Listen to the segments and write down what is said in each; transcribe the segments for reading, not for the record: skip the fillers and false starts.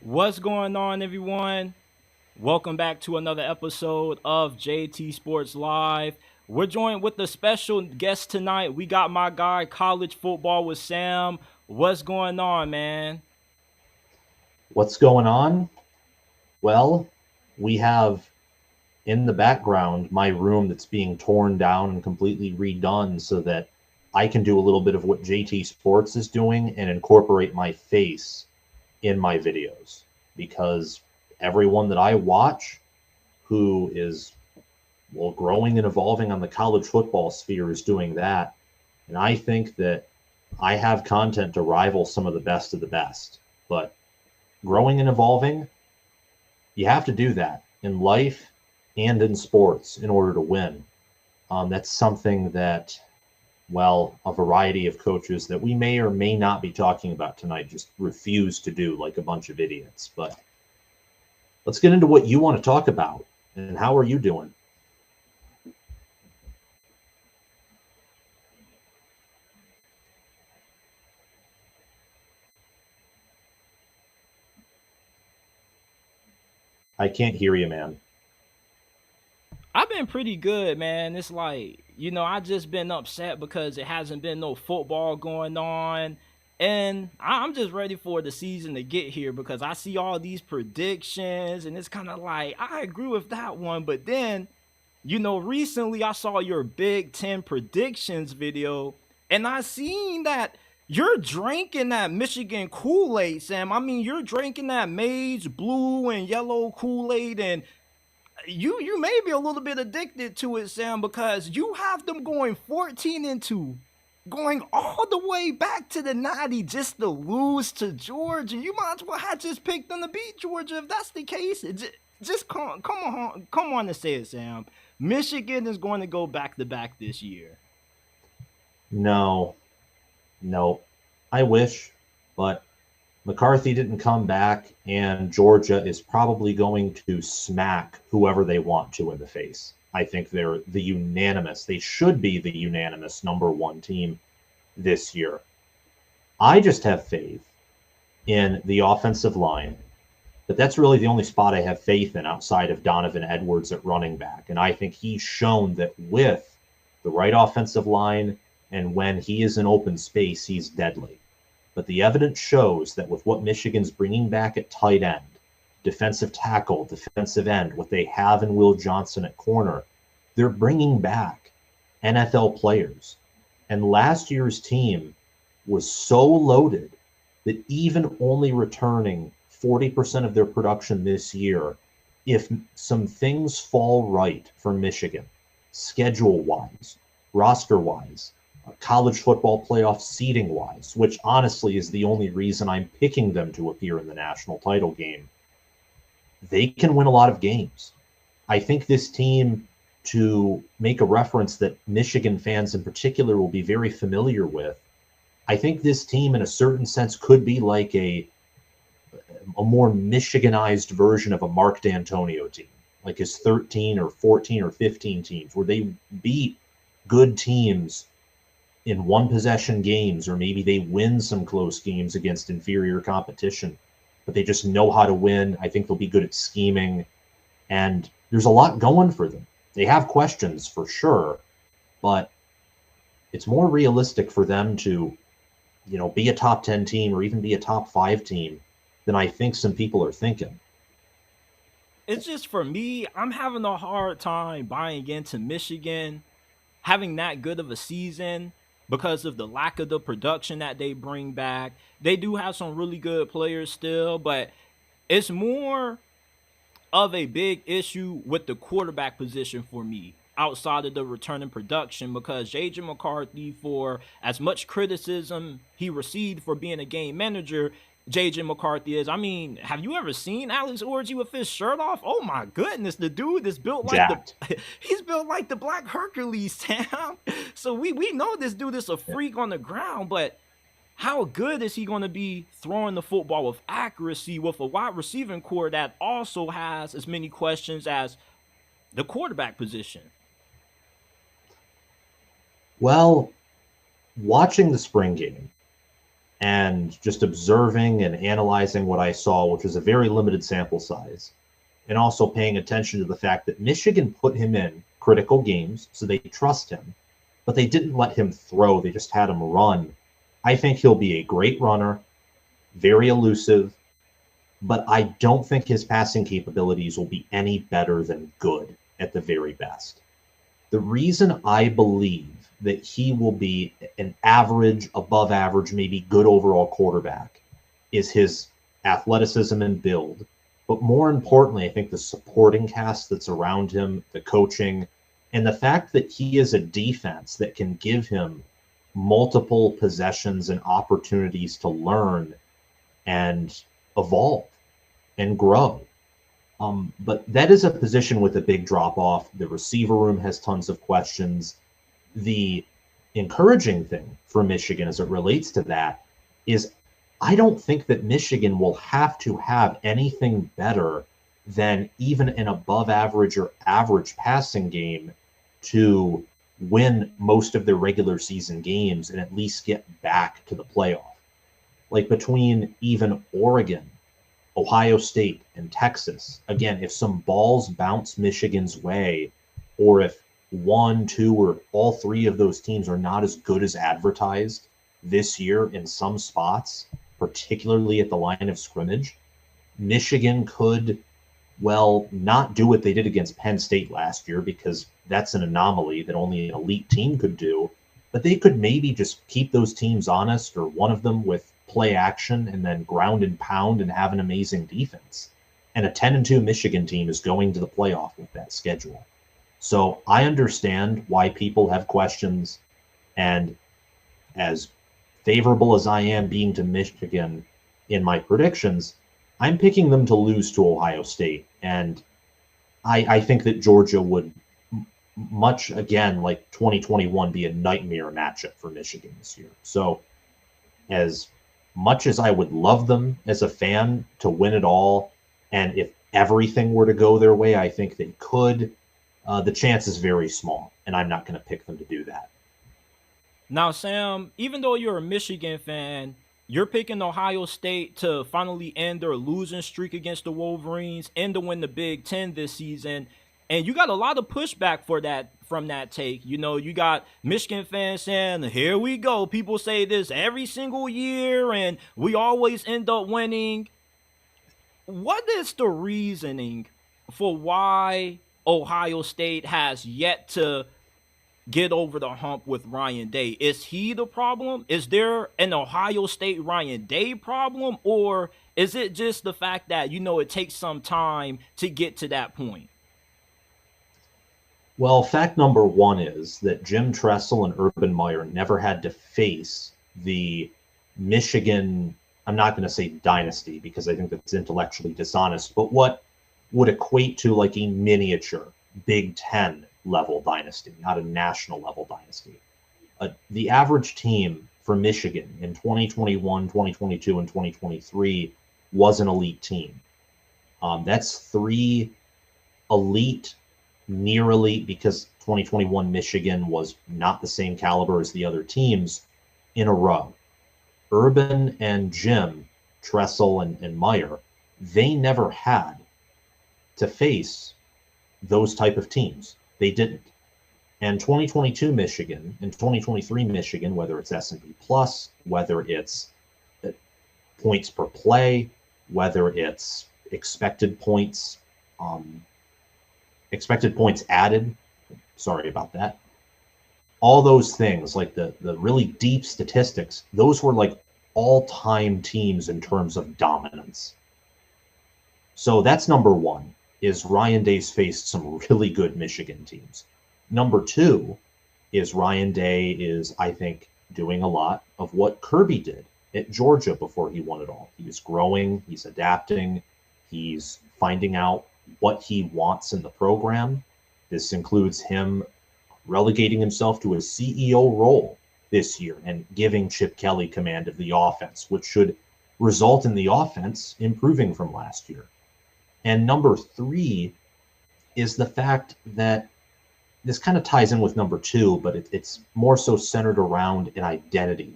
What's going on, everyone? Welcome back to another episode of JT Sports Live. We're joined with a special guest tonight. We got my guy, College Football with Sam. What's going on, man? What's going on? Well, we have in the background my room that's being torn down and completely redone so that I can do a little bit of what JT Sports is doing and incorporate my face in my videos because everyone that I watch who is growing and evolving on the college football sphere is doing that. And I think that I have content to rival some of the best. But growing and evolving, you have to do that in life and in sports in order to win. That's something that, a variety of coaches that we may or may not be talking about tonight just refuse to do like a bunch of idiots. But let's get into what you want to talk about. And how are you doing? I can't hear you, man. I've been pretty good, man. It's like, I just been upset because it hasn't been no football going on. And I'm just ready for the season to get here because I see all these predictions and it's kind of like, I agree with that one. But then, recently I saw your Big Ten predictions video and I seen that you're drinking that Michigan Kool-Aid, Sam. I mean, you're drinking that maize, blue, and yellow Kool-Aid, and you may be a little bit addicted to it, Sam, because you have them going 14-2, going all the way back to the 90 just to lose to Georgia. You might as well have just picked them to beat Georgia if that's the case. Just come on and say it, Sam. Michigan is going to go back to back this year. No, no. I wish, but McCarthy didn't come back, and Georgia is probably going to smack whoever they want to in the face. I think they should be the unanimous number one team this year. I just have faith in the offensive line, but that's really the only spot I have faith in outside of Donovan Edwards at running back. And I think he's shown that with the right offensive line and when he is in open space, he's deadly. But the evidence shows that with what Michigan's bringing back at tight end, defensive tackle, defensive end, what they have in Will Johnson at corner, they're bringing back NFL players. And last year's team was so loaded that even only returning 40% of their production this year, if some things fall right for Michigan, schedule wise, roster wise, college football playoff seeding wise, which honestly is the only reason I'm picking them to appear in the national title game, they can win a lot of games. I think this team, to make a reference that Michigan fans in particular will be very familiar with, I think this team in a certain sense could be like a more Michiganized version of a Mark D'Antonio team, like his 13 or 14 or 15 teams, where they beat good teams in one possession games, or maybe they win some close games against inferior competition, but they just know how to win. I think they'll be good at scheming, and there's a lot going for them. They have questions for sure, but it's more realistic for them to, be a top 10 team or even be a top 5 team than I think some people are thinking. It's just for me, I'm having a hard time buying into Michigan having that good of a season because of the lack of the production that they bring back. They do have some really good players still, but it's more of a big issue with the quarterback position for me outside of the returning production because JJ McCarthy, for as much criticism he received for being a game manager, JJ McCarthy is. I mean, have you ever seen Alex Orji with his shirt off? Oh my goodness, the dude is built like the Jacked. he's built like the Black Hercules, Sam. So we know this dude is a freak on the ground, but how good is he going to be throwing the football with accuracy with a wide receiving core that also has as many questions as the quarterback position? Well, watching the spring game, And just observing and analyzing what I saw, which was a very limited sample size, and also paying attention to the fact that Michigan put him in critical games, so they trust him, but they didn't let him throw. They just had him run. I think he'll be a great runner, very elusive, but I don't think his passing capabilities will be any better than good at the very best. The reason I believe that he will be an average, above average, maybe good overall quarterback is his athleticism and build. But more importantly, I think the supporting cast that's around him, the coaching, and the fact that he is a defense that can give him multiple possessions and opportunities to learn and evolve and grow. But that is a position with a big drop off. The receiver room has tons of questions. The encouraging thing for Michigan as it relates to that is I don't think that Michigan will have to have anything better than even an above average or average passing game to win most of their regular season games and at least get back to the playoff. Like between even Oregon, Ohio State, and Texas, again, if some balls bounce Michigan's way, or if one, two, or all three of those teams are not as good as advertised this year in some spots, particularly at the line of scrimmage, Michigan could, well, not do what they did against Penn State last year because that's an anomaly that only an elite team could do. But they could maybe just keep those teams honest, or one of them with play action and then ground and pound and have an amazing defense. And a 10-2 Michigan team is going to the playoff with that schedule. So I understand why people have questions. And as favorable as I am being to Michigan in my predictions, I'm picking them to lose to Ohio State. And I think that Georgia would, much again like 2021, be a nightmare matchup for Michigan this year. So as much as I would love them as a fan to win it all, and if everything were to go their way, I think they could, the chance is very small, and I'm not going to pick them to do that. Now, Sam, even though you're a Michigan fan, you're picking Ohio State to finally end their losing streak against the Wolverines and to win the Big Ten this season. And you got a lot of pushback for that from that take. You know, you got Michigan fans saying, here we go. People say this every single year, and we always end up winning. What is the reasoning for why Ohio State has yet to get over the hump with Ryan Day? Is he the problem? Is there an Ohio State Ryan Day problem? Or is it just the fact that, you know, it takes some time to get to that point? Well, fact number one is that Jim Tressel and Urban Meyer never had to face the Michigan, I'm not going to say dynasty because I think that's intellectually dishonest, but what would equate to like a miniature Big Ten level dynasty, not a national level dynasty. The average team for Michigan in 2021, 2022, and 2023 was an elite team. That's three elite, near elite, because 2021 Michigan was not the same caliber as the other teams, in a row. Urban and Jim, Tressel and Meyer, they never had to face those type of teams. They didn't. And 2022 Michigan and 2023 Michigan, whether it's S&P Plus, whether it's points per play, whether it's expected points added, sorry about that, all those things, like the really deep statistics, those were like all-time teams in terms of dominance. So that's number one, is Ryan Day's faced some really good Michigan teams. Number two is Ryan Day is, I think, doing a lot of what Kirby did at Georgia before he won it all. He's growing, he's adapting, he's finding out what he wants in the program. This includes him relegating himself to a CEO role this year and giving Chip Kelly command of the offense, which should result in the offense improving from last year. And number three is the fact that this kind of ties in with number two, but it's more so centered around an identity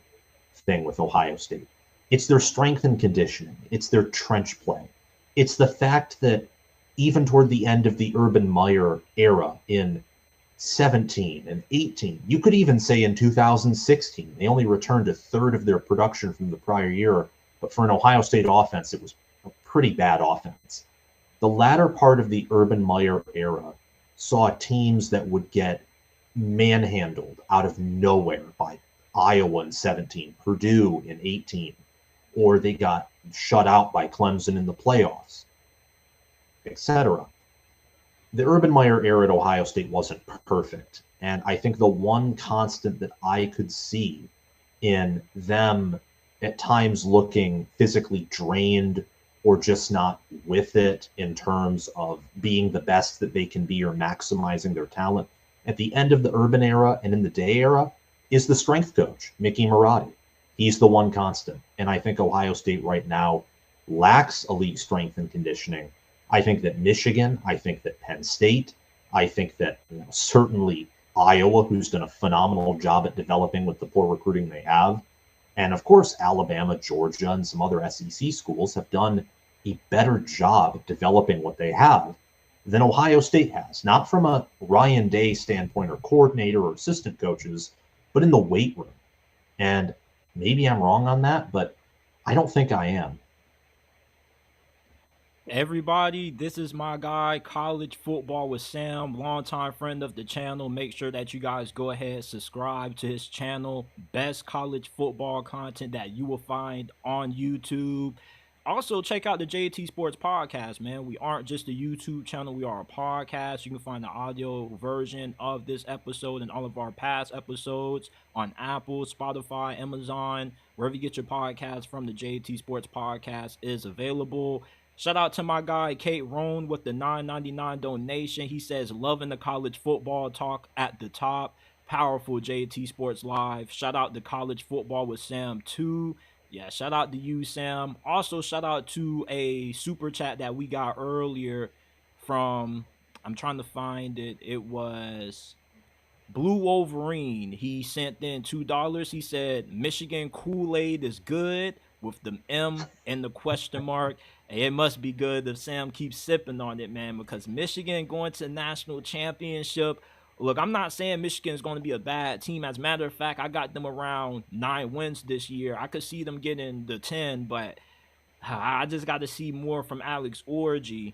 thing with Ohio State. It's their strength and conditioning. It's their trench play. It's the fact that even toward the end of the Urban Meyer era in 17 and 18, you could even say in 2016, they only returned a third of their production from the prior year. But for an Ohio State offense, it was a pretty bad offense. The latter part of the Urban Meyer era saw teams that would get manhandled out of nowhere by Iowa in 17, Purdue in 18, or they got shut out by Clemson in the playoffs, etc. The Urban Meyer era at Ohio State wasn't perfect. And I think the one constant that I could see in them at times looking physically drained or just not with it in terms of being the best that they can be or maximizing their talent at the end of the Urban era and in the Day era is the strength coach, Mickey Marotti. He's the one constant. And I think Ohio State right now lacks elite strength and conditioning. I think that Michigan, I think that Penn State, I think that certainly Iowa, who's done a phenomenal job at developing with the poor recruiting they have. And of course, Alabama, Georgia, and some other SEC schools have done a better job of developing what they have than Ohio State has. Not from a Ryan Day standpoint or coordinator or assistant coaches, but in the weight room. And maybe I'm wrong on that, but I don't think I am. Everybody, this is my guy, College Football with Sam, longtime friend of the channel. Make sure that you guys go ahead, subscribe to his channel. Best college football content that you will find on YouTube. Also, check out the JT Sports Podcast, man. We aren't just a YouTube channel, we are a podcast. You can find the audio version of this episode and all of our past episodes on Apple, Spotify, Amazon, wherever you get your podcast from. The JT Sports Podcast is available. Shout out to my guy, Kate Roan, with the $9.99 donation. He says, loving the college football talk at the top. Powerful JT Sports Live. Shout out to College Football with Sam, too. Yeah, shout out to you, Sam. Also, shout out to a super chat that we got earlier from, I'm trying to find it. It was Blue Wolverine. He sent in $2. He said, Michigan Kool-Aid is good with the M and the question mark. And it must be good if Sam keeps sipping on it, man, because Michigan going to national championship. Look, I'm not saying Michigan is going to be a bad team. As a matter of fact, I got them around 9 wins this year. I could see them getting the 10, but I just got to see more from Alex Orji.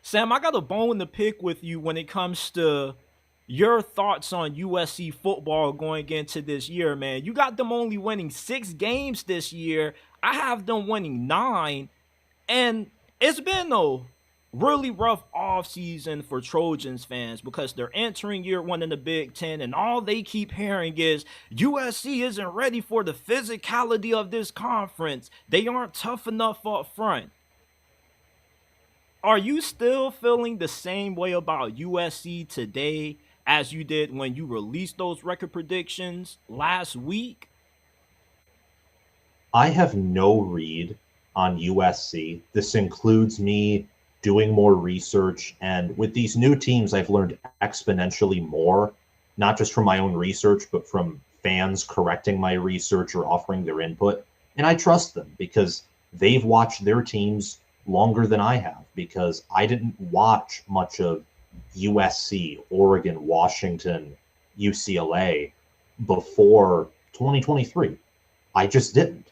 Sam, I got a bone to pick with you when it comes to your thoughts on USC football going into this year, man. You got them only winning 6 games this year. I have them winning 9. And it's been a really rough offseason for Trojans fans because they're entering year 1 in the Big Ten, and all they keep hearing is USC isn't ready for the physicality of this conference. They aren't tough enough up front. Are you still feeling the same way about USC today as you did when you released those record predictions last week? I have no read on USC. This includes me doing more research. And with these new teams, I've learned exponentially more, not just from my own research, but from fans correcting my research or offering their input. And I trust them because they've watched their teams longer than I have, because I didn't watch much of USC, Oregon, Washington, UCLA before 2023. I just didn't.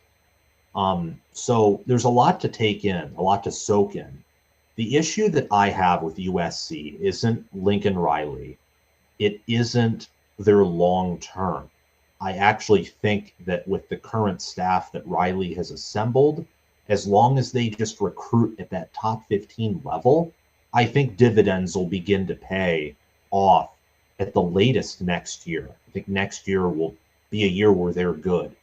So there's a lot to take in, a lot to soak in. The issue that I have with USC isn't Lincoln Riley. It isn't their long term. I actually think that with the current staff that Riley has assembled, as long as they just recruit at that top 15 level, I think dividends will begin to pay off at the latest next year. I think next year will be a year where they're good.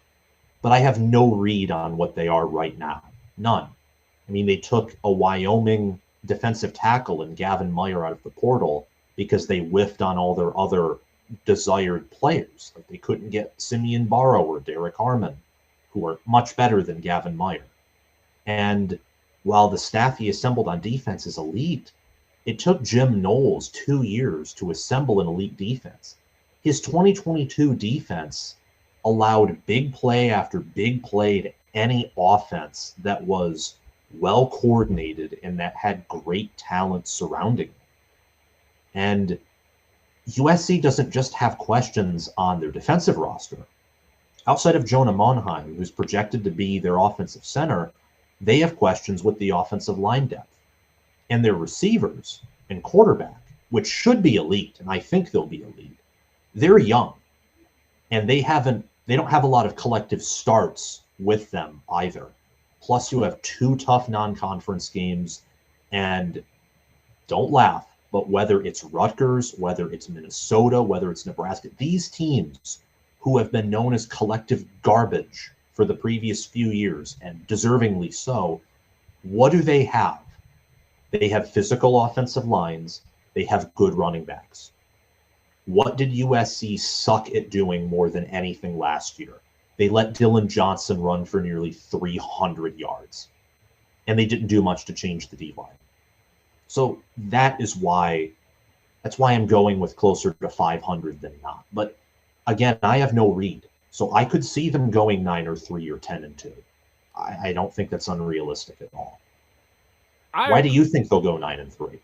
But I have no read on what they are right now. None. I mean, they took a Wyoming defensive tackle and Gavin Meyer out of the portal because they whiffed on all their other desired players. Like they couldn't get Simeon Barrow or Derek Harmon, who are much better than Gavin Meyer. And while the staff he assembled on defense is elite, it took Jim Knowles 2 years to assemble an elite defense. His 2022 defense allowed big play after big play to any offense that was well coordinated and that had great talent surrounding it. And USC doesn't just have questions on their defensive roster. Outside of Jonah Monheim, who's projected to be their offensive center, they have questions with the offensive line depth. And their receivers and quarterback, which should be elite, and I think they'll be elite, they're young. And they don't have a lot of collective starts with them either. Plus, you have 2 tough non-conference games, and don't laugh, but whether it's Rutgers, whether it's Minnesota, whether it's Nebraska, these teams who have been known as collective garbage for the previous few years, and deservingly so, what do they have? They have physical offensive lines. They have good running backs. What did USC suck at doing more than anything last year? They let Dylan Johnson run for nearly 300 yards, and they didn't do much to change the D-line. So that's why I'm going with closer to 500 than not. But again, I have no read. So I could see them going 9-3 or 10-2. I don't think that's unrealistic at all. Why do you think they'll go 9-3?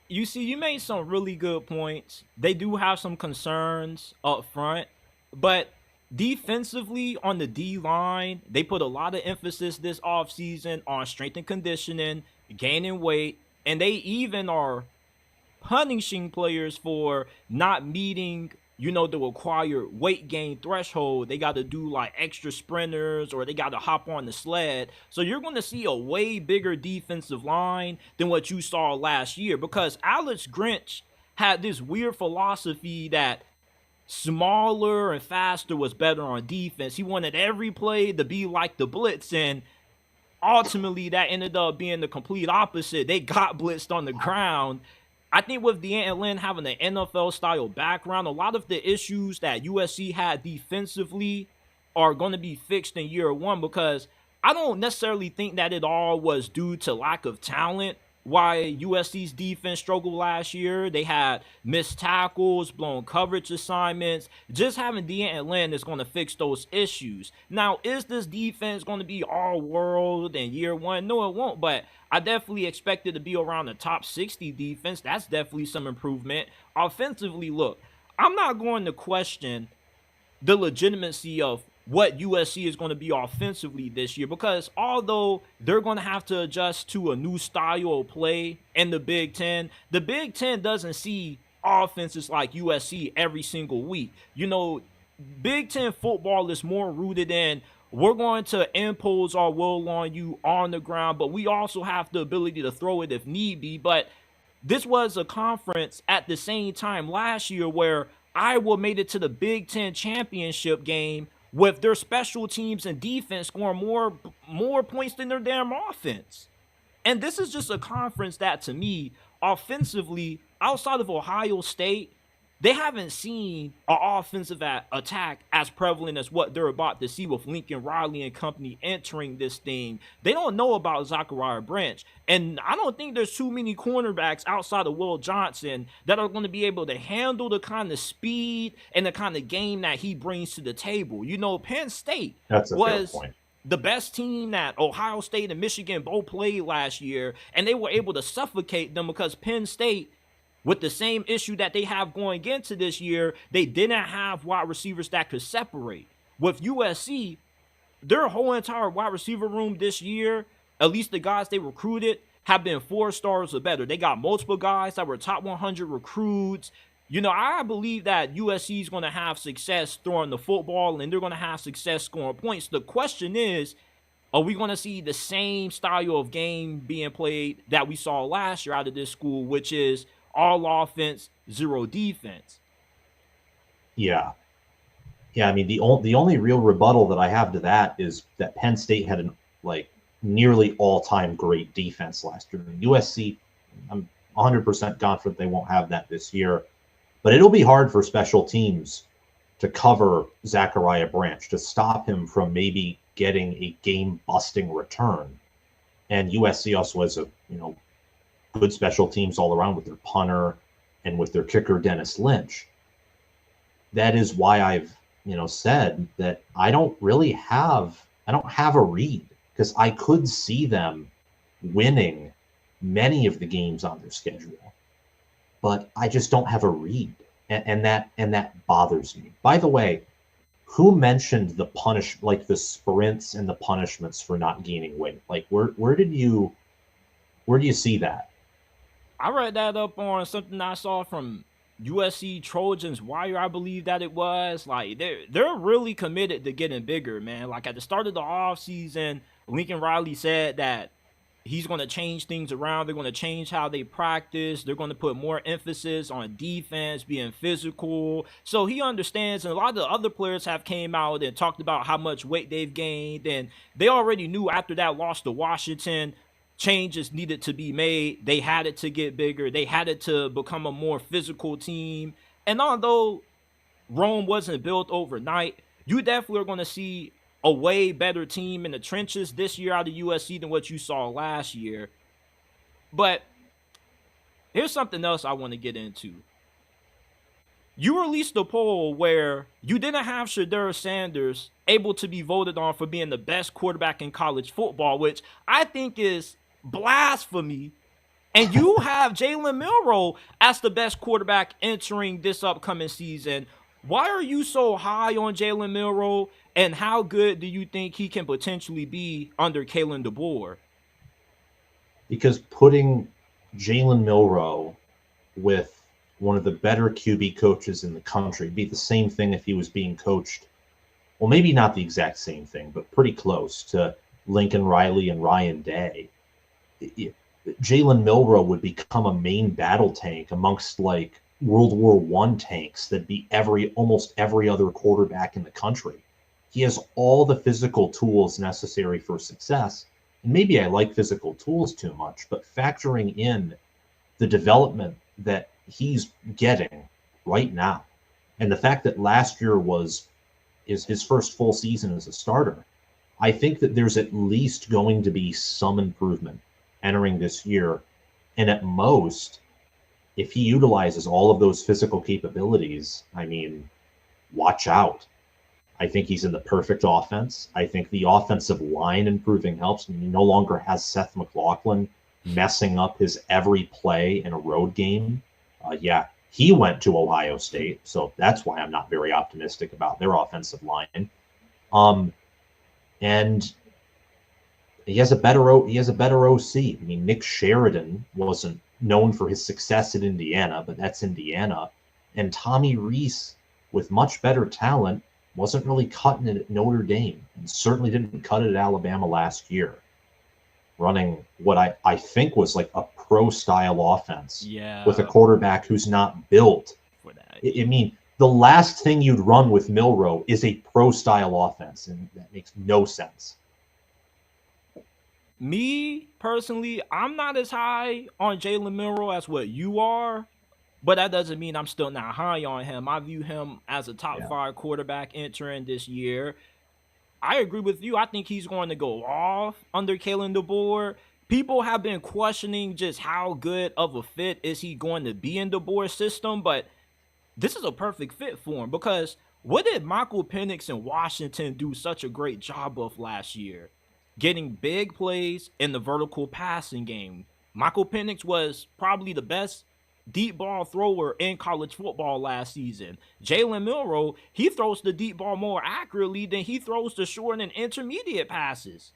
You see, you made some really good points. They do have some concerns up front, but defensively on the D line, they put a lot of emphasis this offseason on strength and conditioning, gaining weight, and they even are punishing players for not meeting, the required weight gain threshold. They got to do like extra sprinters, or they got to hop on the sled. So you're going to see a way bigger defensive line than what you saw last year, because Alex Grinch had this weird philosophy that smaller and faster was better on defense. He wanted every play to be like the blitz, and ultimately that ended up being the complete opposite. They got blitzed on the ground. I think with D'Anton Lynn having an NFL-style background, a lot of the issues that USC had defensively are going to be fixed in year one, because I don't necessarily think that it all was due to lack of talent. Why USC's defense struggled last year. They had missed tackles, blown coverage assignments. Just having D'Anton Lynn is going to fix those issues. Now, is this defense going to be all world in year one? No, it won't, but I definitely expect it to be around the top 60 defense. That's definitely some improvement. Offensively, look, I'm not going to question the legitimacy of what USC is going to be offensively this year, because although they're going to have to adjust to a new style of play in the Big Ten doesn't see offenses like USC every single week. Big Ten football is more rooted in, we're going to impose our will on you on the ground, but we also have the ability to throw it if need be. But this was a conference at the same time last year where Iowa made it to the Big Ten championship game with their special teams and defense scoring more points than their damn offense. And this is just a conference that, to me, offensively, outside of Ohio State, they haven't seen an offensive attack as prevalent as what they're about to see with Lincoln Riley and company entering this thing. They don't know about Zachariah Branch. And I don't think there's too many cornerbacks outside of Will Johnson that are going to be able to handle the kind of speed and the kind of game that he brings to the table. Penn State was the best team that Ohio State and Michigan both played last year, and they were able to suffocate them because Penn State, with the same issue that they have going into this year, they didn't have wide receivers that could separate. With USC, their whole entire wide receiver room this year, at least the guys they recruited, have been 4 stars or better. They got multiple guys that were top 100 recruits. I believe that USC is going to have success throwing the football, and they're going to have success scoring points. The question is, are we going to see the same style of game being played that we saw last year out of this school, which is all offense, 0 defense? Yeah. I mean, the only real rebuttal that I have to that is that Penn State had an nearly all-time great defense last year. USC, I'm 100% confident they won't have that this year, but it'll be hard for special teams to cover Zachariah Branch, to stop him from maybe getting a game-busting return. And USC also has good special teams all around with their punter and with their kicker, Dennis Lynch. That is why I've said that I don't have a read because I could see them winning many of the games on their schedule, but I just don't have a read, and that bothers me. By the way, who mentioned the sprints and the punishments for not gaining weight? Like, where do you see that? I read that up on something I saw from USC Trojans Wire, I believe that it was. Like they're really committed to getting bigger, man. Like at the start of the offseason, Lincoln Riley said that he's going to change things around. They're going to change how they practice. They're going to put more emphasis on defense, being physical. So he understands, and a lot of the other players have came out and talked about how much weight they've gained, and they already knew after that loss to Washington, changes needed to be made. They had it to get bigger. They had it to become a more physical team. And although Rome wasn't built overnight, you definitely are going to see a way better team in the trenches this year out of USC than what you saw last year. But here's something else I want to get into. You released a poll where you didn't have Shedeur Sanders able to be voted on for being the best quarterback in college football, which I think is blasphemy. And you have Jalen Milroe as the best quarterback entering this upcoming season. Why are you so high on Jalen Milroe, and how good do you think he can potentially be under Kalen DeBoer? Because putting Jalen Milroe with one of the better QB coaches in the country be the same thing if he was being coached, well, maybe not the exact same thing, but pretty close to Lincoln Riley and Ryan Day. Jalen Milroe would become a main battle tank amongst like World War I tanks that beat almost every other quarterback in the country. He has all the physical tools necessary for success. And maybe I like physical tools too much, but factoring in the development that he's getting right now, and the fact that last year is his first full season as a starter, I think that there's at least going to be some improvement entering this year. And at most, if he utilizes all of those physical capabilities, I mean, watch out. I think he's in the perfect offense. I think the offensive line improving helps. I mean, he no longer has Seth McLaughlin messing up his every play in a road game. Yeah, he went to Ohio State, so that's why I'm not very optimistic about their offensive line. And he has a better OC. I mean, Nick Sheridan wasn't known for his success at Indiana, but that's Indiana. And Tommy Rees, with much better talent, wasn't really cutting it at Notre Dame, and certainly didn't cut it at Alabama last year, running what I think was like a pro-style offense with a quarterback who's not built For that. I mean, the last thing you'd run with Milroe is a pro-style offense, and that makes no sense. Me personally, I'm not as high on Jalen Milroe as what you are, but that doesn't mean I'm still not high on him. I view him as a top Yeah. 5 quarterback entering this year. I agree with you. I think he's going to go off under Kalen DeBoer. People have been questioning just how good of a fit is he going to be in DeBoer's system, but this is a perfect fit for him because what did Michael Penix in Washington do such a great job of last year? Getting big plays in the vertical passing game. Michael Penix was probably the best deep ball thrower in college football last season. Jalen Milroe, he throws the deep ball more accurately than he throws the short and intermediate passes.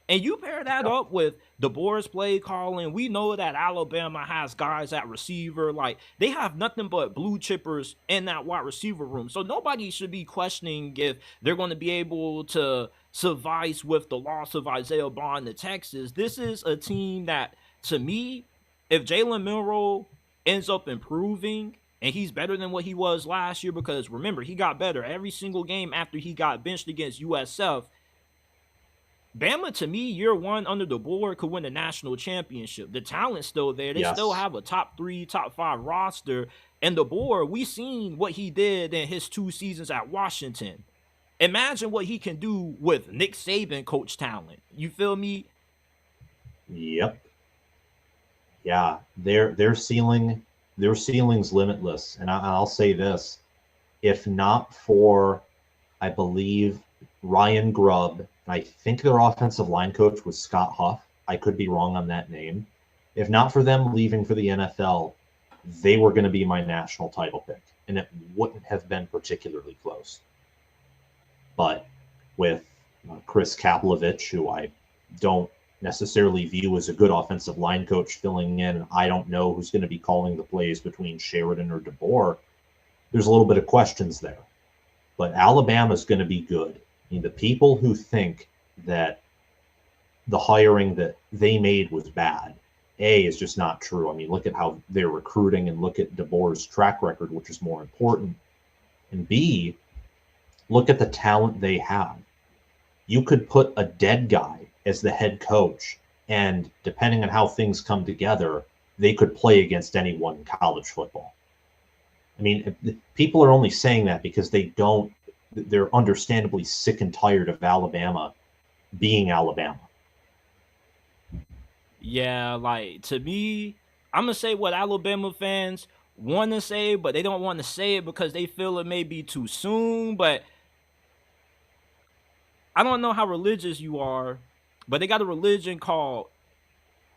And you pair that up with DeBoer's play calling. We know that Alabama has guys at receiver. Like, they have nothing but blue chippers in that wide receiver room. So nobody should be questioning if they're going to be able to suffice with the loss of Isaiah Bond to Texas. This is a team that, to me, if Jalen Milroe ends up improving and he's better than what he was last year, because remember, he got better every single game after he got benched against USF. Bama, to me, year one under DeBoer could win the national championship. The talent's still there. They still have a top 3, top 5 roster. And DeBoer, we seen what he did in his 2 seasons at Washington. Imagine what he can do with Nick Saban coach talent. You feel me? Yep. Yeah, their ceiling's limitless. And I'll say this: if not for I believe Ryan Grubb, and I think their offensive line coach was Scott Huff. I could be wrong on that name. If not for them leaving for the NFL, they were going to be my national title pick, and it wouldn't have been particularly close. But with Chris Kaplovich, who I don't necessarily view as a good offensive line coach filling in, I don't know who's going to be calling the plays between Sheridan or DeBoer. There's a little bit of questions there. But Alabama's going to be good. I mean, the people who think that the hiring that they made was bad, A, is just not true. I mean, look at how they're recruiting and look at DeBoer's track record, which is more important. And B, look at the talent they have. You could put a dead guy as the head coach, and depending on how things come together, they could play against anyone in college football. I mean, people are only saying that because they're understandably sick and tired of Alabama being Alabama. Yeah, like to me, I'm gonna say what Alabama fans want to say, but they don't want to say it because they feel it may be too soon. But I don't know how religious you are, but they got a religion called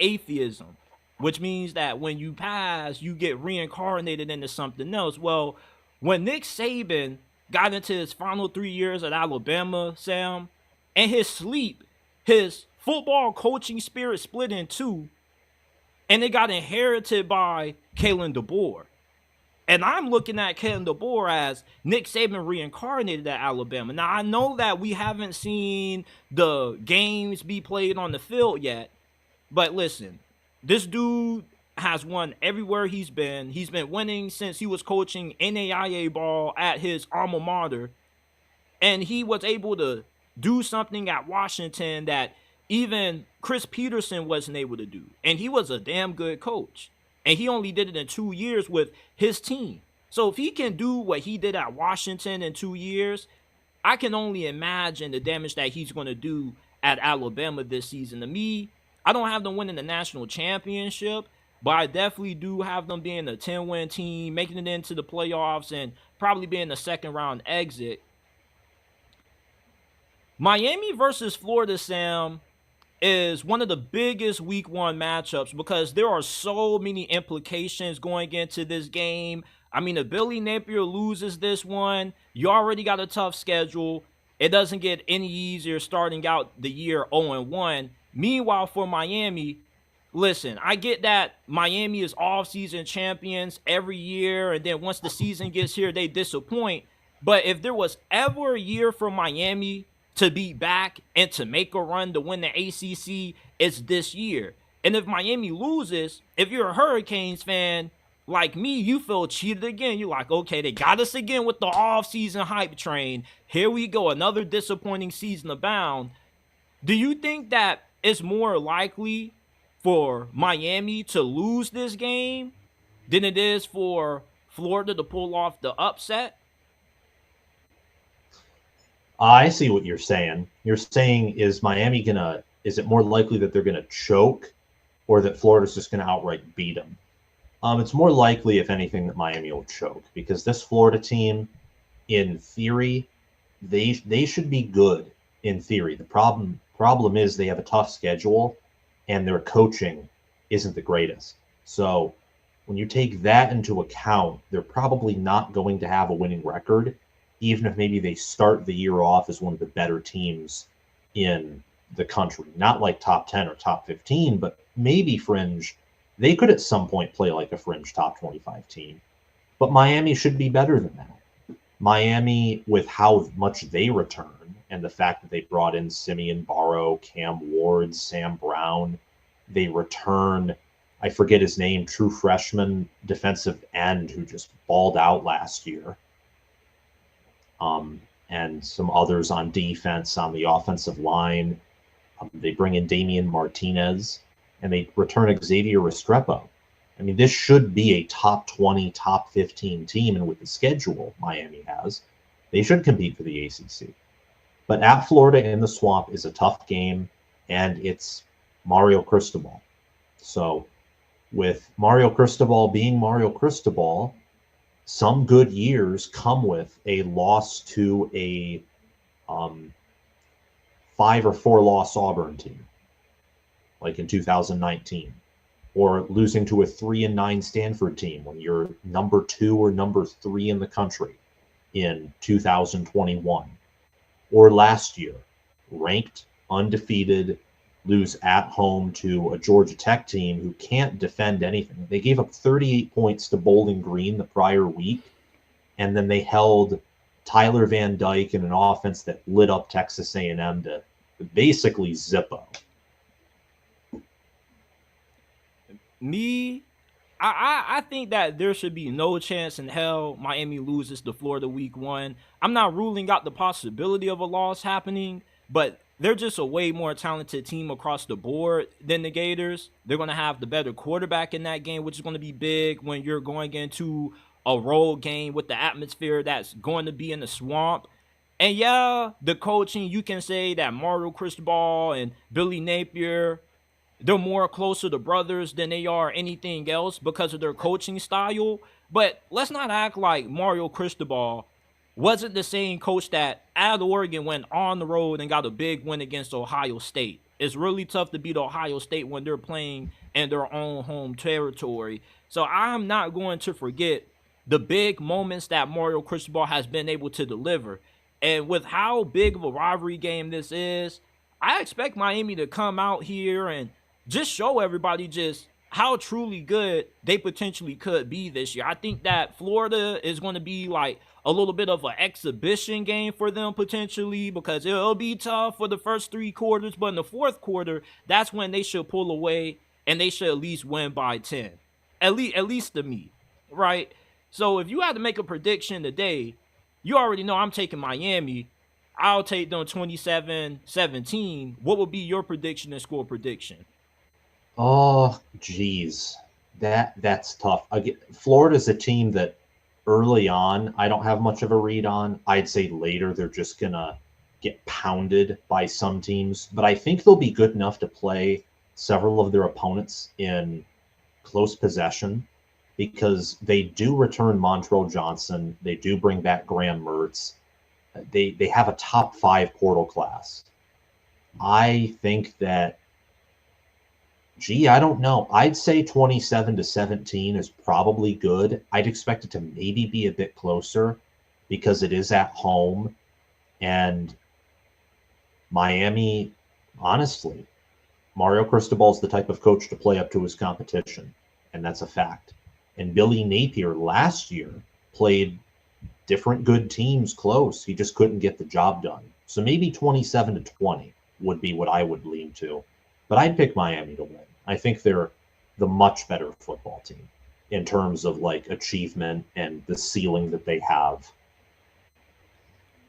atheism, which means that when you pass, you get reincarnated into something else. Well, when Nick Saban got into his final 3 years at Alabama, Sam, in his sleep, his football coaching spirit split in two, and it got inherited by Kalen DeBoer. And I'm looking at Kalen DeBoer as Nick Saban reincarnated at Alabama. Now, I know that we haven't seen the games be played on the field yet, but listen, this dude has won everywhere he's been. He's been winning since he was coaching NAIA ball at his alma mater. And he was able to do something at Washington that even Chris Peterson wasn't able to do. And he was a damn good coach. And he only did it in 2 years with his team. So if he can do what he did at Washington in 2 years, I can only imagine the damage that he's going to do at Alabama this season. To me, I don't have them winning the national championship, but I definitely do have them being a 10-win team, making it into the playoffs, and probably being a second-round exit. Miami versus Florida, Sam, is one of the biggest week one matchups because there are so many implications going into this game. I mean, if Billy Napier loses this one, you already got a tough schedule. It doesn't get any easier starting out the year 0-1. Meanwhile, for Miami, listen, I get that Miami is off-season champions every year, and then once the season gets here, they disappoint. But if there was ever a year for Miami to be back and to make a run to win the ACC, it's this year. And if Miami loses, if you're a Hurricanes fan like me, you feel cheated again. You're like, okay, they got us again with the off-season hype train. Here we go, another disappointing season abound. Do you think that it's more likely for Miami to lose this game than it is for Florida to pull off the upset? I see what you're saying. You're saying, is it more likely that they're gonna choke, or that Florida's just gonna outright beat them? It's more likely, if anything, that Miami will choke, because this Florida team, in theory, they should be good in theory. The problem is they have a tough schedule, and their coaching isn't the greatest. So when you take that into account, they're probably not going to have a winning record, even if maybe they start the year off as one of the better teams in the country. Not like top 10 or top 15, but maybe fringe. They could at some point play like a fringe top 25 team. But Miami should be better than that. Miami, with how much they return and the fact that they brought in Simeon Barrow, Cam Ward, Sam Brown, they return, I forget his name, true freshman defensive end who just balled out last year. And some others on defense, on the offensive line. They bring in Damian Martinez, and they return Xavier Restrepo. I mean, this should be a top 20, top 15 team, and with the schedule Miami has, they should compete for the ACC. But at Florida in the Swamp is a tough game, and it's Mario Cristobal. So with Mario Cristobal being Mario Cristobal, some good years come with a loss to a 5 or 4 loss Auburn team, like in 2019, or losing to a 3-9 Stanford team when you're number 2 or number 3 in the country in 2021, or last year, ranked, undefeated, lose at home to a Georgia Tech team who can't defend anything. They gave up 38 points to Bowling Green the prior week, and then they held Tyler Van Dyke in an offense that lit up Texas A&M to basically Zippo. I think that there should be no chance in hell Miami loses to Florida week 1. I'm not ruling out the possibility of a loss happening, but they're just a way more talented team across the board than the Gators. They're going to have the better quarterback in that game, which is going to be big when you're going into a road game with the atmosphere that's going to be in the swamp. And yeah, the coaching, you can say that Mario Cristobal and Billy Napier, they're more closer to brothers than they are anything else because of their coaching style. But let's not act like Mario Cristobal wasn't the same coach that out of Oregon went on the road and got a big win against Ohio State. It's really tough to beat Ohio State when they're playing in their own home territory. So I'm not going to forget the big moments that Mario Cristobal has been able to deliver. And with how big of a rivalry game this is, I expect Miami to come out here and just show everybody just how truly good they potentially could be this year. I think that Florida is going to be like a little bit of an exhibition game for them potentially because it'll be tough for the first 3 quarters, but in the fourth quarter, that's when they should pull away and they should at least win by 10. At least to me, right? So if you had to make a prediction today, you already know I'm taking Miami. I'll take them 27-17. What would be your prediction and score prediction? Oh, geez, that's tough. Florida's a team that early on I don't have much of a read on. I'd say later they're just gonna get pounded by some teams, but I think they'll be good enough to play several of their opponents in close possession because they do return Montrell Johnson. They do bring back Graham Mertz. They have a top 5 portal class. I think that, I don't know. I'd say 27-17 is probably good. I'd expect it to maybe be a bit closer because it is at home. And Miami, honestly, Mario Cristobal's the type of coach to play up to his competition, and that's a fact. And Billy Napier last year played different good teams close. He just couldn't get the job done. So maybe 27-20 would be what I would lean to. But I'd pick Miami to win. I think they're the much better football team in terms of like achievement and the ceiling that they have.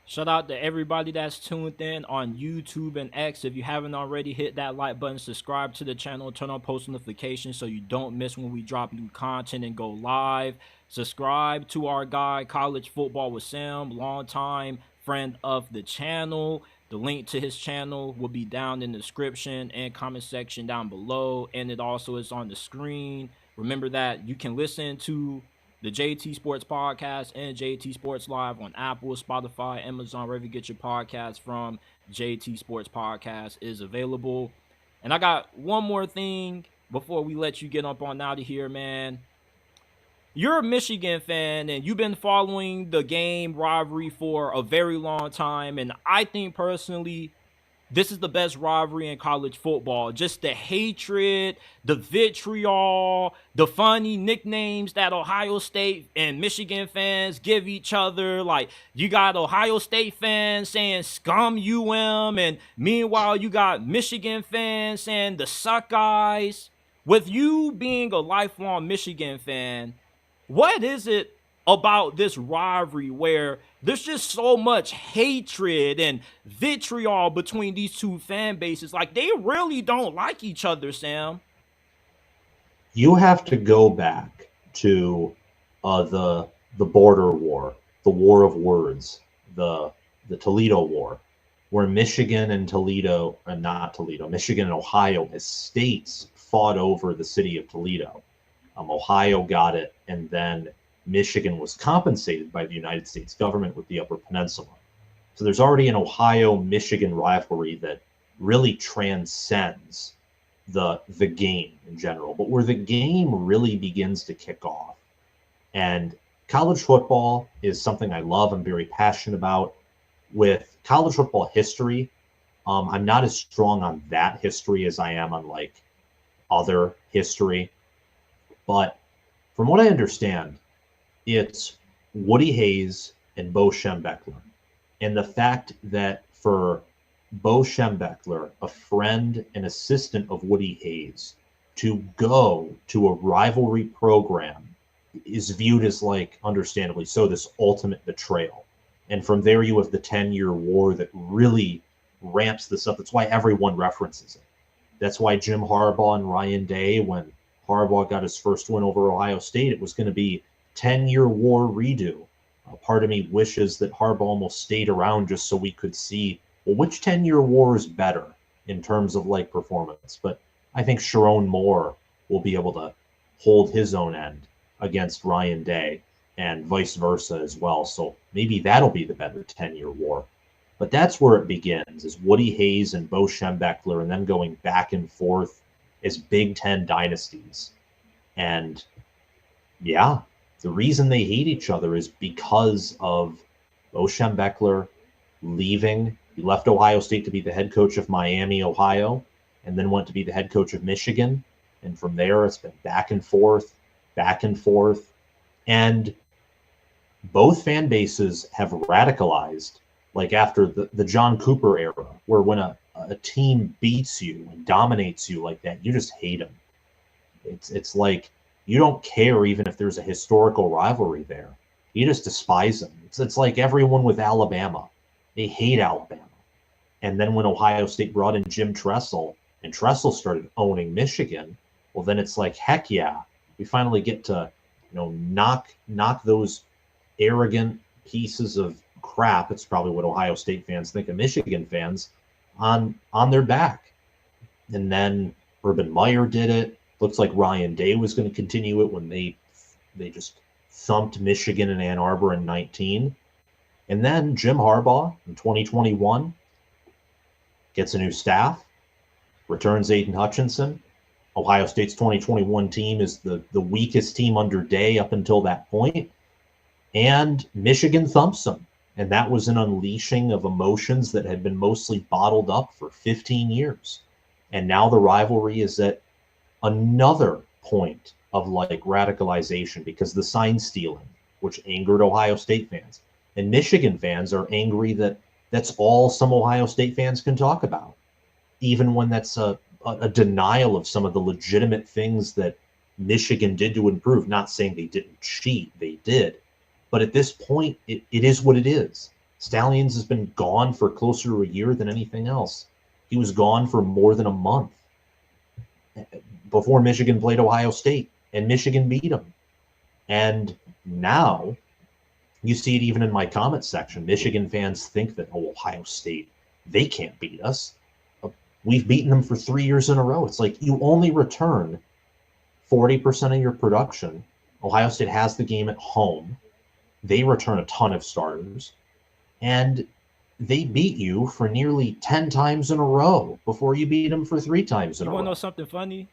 Shout out to everybody that's tuned in on YouTube and X. If you haven't already, hit that like button, subscribe to the channel, turn on post notifications so you don't miss when we drop new content and go live. Subscribe to our guy, College Football with Sam, longtime friend of the channel. The link to his channel will be down in the description and comment section down below, and it also is on the screen. Remember that you can listen to the JT Sports Podcast and JT Sports Live on Apple, Spotify, Amazon, wherever you get your podcast from. JT Sports Podcast is available. And I got one more thing before we let you get up on out of here, man. You're a Michigan fan, and you've been following the game rivalry for a very long time, and I think personally this is the best rivalry in college football. Just the hatred, the vitriol, the funny nicknames that Ohio State and Michigan fans give each other. Like, you got Ohio State fans saying scum UM, and meanwhile you got Michigan fans saying the suck guys. With you being a lifelong Michigan fan, what is it about this rivalry where there's just so much hatred and vitriol between these two fan bases? Like, they really don't like each other, Sam. You have to go back to the border war, the war of words, the Toledo War, where Michigan and Michigan and Ohio as states fought over the city of Toledo. Ohio got it, and then Michigan was compensated by the United States government with the Upper Peninsula. So there's already an Ohio-Michigan rivalry that really transcends the game in general, but where the game really begins to kick off. And college football is something I love. I'm very passionate about. With college football history, I'm not as strong on that history as I am on like other history. But from what I understand, it's Woody Hayes and Bo Schembechler. And the fact that for Bo Schembechler, a friend and assistant of Woody Hayes, to go to a rivalry program is viewed as, like, understandably so, this ultimate betrayal. And from there, you have the 10-year war that really ramps this up. That's why everyone references it. That's why Jim Harbaugh and Ryan Day, when Harbaugh got his first win over Ohio State, it was going to be 10-year war redo. Part of me wishes that Harbaugh almost stayed around just so we could see, well, which 10-year war is better in terms of like performance. But I think Sharon Moore will be able to hold his own end against Ryan Day and vice versa as well. So maybe that'll be the better 10-year war. But that's where it begins, is Woody Hayes and Bo Schembechler, and them going back and forth as Big Ten dynasties. And yeah, the reason they hate each other is because of Bo Schembechler leaving. He left Ohio State to be the head coach of Miami, Ohio, and then went to be the head coach of Michigan. And from there, it's been back and forth, back and forth. And both fan bases have radicalized, like after the John Cooper era, where when a team beats you and dominates you like that, you just hate them. It's like you don't care even if there's a historical rivalry there. You just despise them. It's like everyone with Alabama. They hate Alabama. And then when Ohio State brought in Jim Tressel and Tressel started owning Michigan, well, then it's like, heck yeah, we finally get to, knock those arrogant pieces of crap. It's probably what Ohio State fans think of Michigan fans on their back. And then Urban Meyer did it. Looks like Ryan Day was going to continue it when they just thumped Michigan and Ann Arbor in 19. And then Jim Harbaugh in 2021 gets a new staff, returns Aiden Hutchinson. Ohio State's 2021 team is the weakest team under Day up until that point. And Michigan thumps them. And that was an unleashing of emotions that had been mostly bottled up for 15 years. And now the rivalry is at another point of like radicalization because the sign stealing, which angered Ohio State fans. And Michigan fans are angry that that's all some Ohio State fans can talk about, even when that's a denial of some of the legitimate things that Michigan did to improve. Not saying they didn't cheat, they did. But at this point, it is what it is. Stallions has been gone for closer to a year than anything else. He was gone for more than a month before Michigan played Ohio State, and Michigan beat them. And now you see it even in my comment section. Michigan fans think that, Ohio State, they can't beat us. We've beaten them for 3 years in a row. It's like you only return 40% of your production. Ohio State has the game at home. They return a ton of starters. And they beat you for nearly 10 times in a row before you beat them for 3 times in a row. You want to know something funny?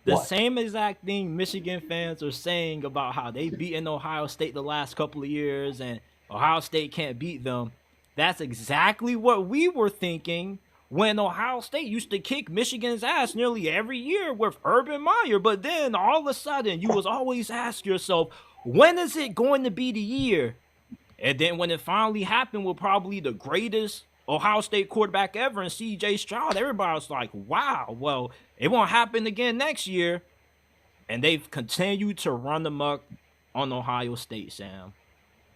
The What? same exact thing Michigan fans are saying about how they beaten Ohio State the last couple of years and Ohio State can't beat them. That's exactly what we were thinking when Ohio State used to kick Michigan's ass nearly every year with Urban Meyer. But then all of a sudden, you was always ask yourself, when is it going to be the year? And then when it finally happened with probably the greatest Ohio State quarterback ever in C.J. Stroud, everybody was like, wow, well, it won't happen again next year. And they've continued to run amok on Ohio State, Sam.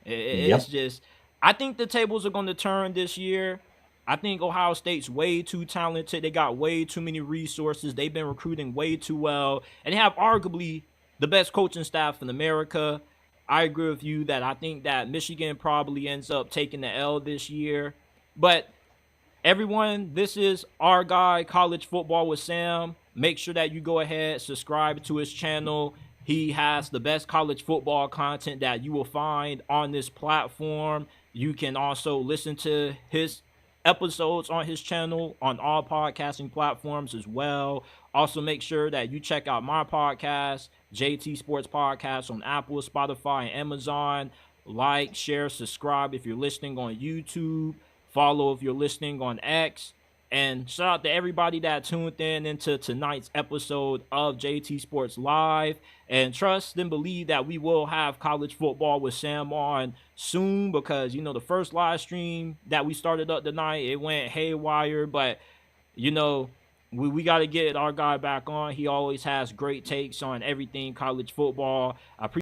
It's just, I think the tables are going to turn this year. I think Ohio State's way too talented. They got way too many resources. They've been recruiting way too well. And they have arguably the best coaching staff in America. I agree with you that I think that Michigan probably ends up taking the L this year. But everyone, this is our guy, College Football with Sam. Make sure that you go ahead, subscribe to his channel. He has the best college football content that you will find on this platform. You can also listen to his episodes on his channel on all podcasting platforms as well. Also, make sure that you check out my podcast, JT Sports Podcast, on Apple, Spotify, and Amazon. Like, share, subscribe if you're listening on YouTube. Follow if you're listening on X. And shout out to everybody that tuned in into tonight's episode of JT Sports Live. And trust and believe that we will have college football with Sam on soon, because, the first live stream that we started up tonight, it went haywire. But, you know, we got to get our guy back on. He always has great takes on everything college football. I appreciate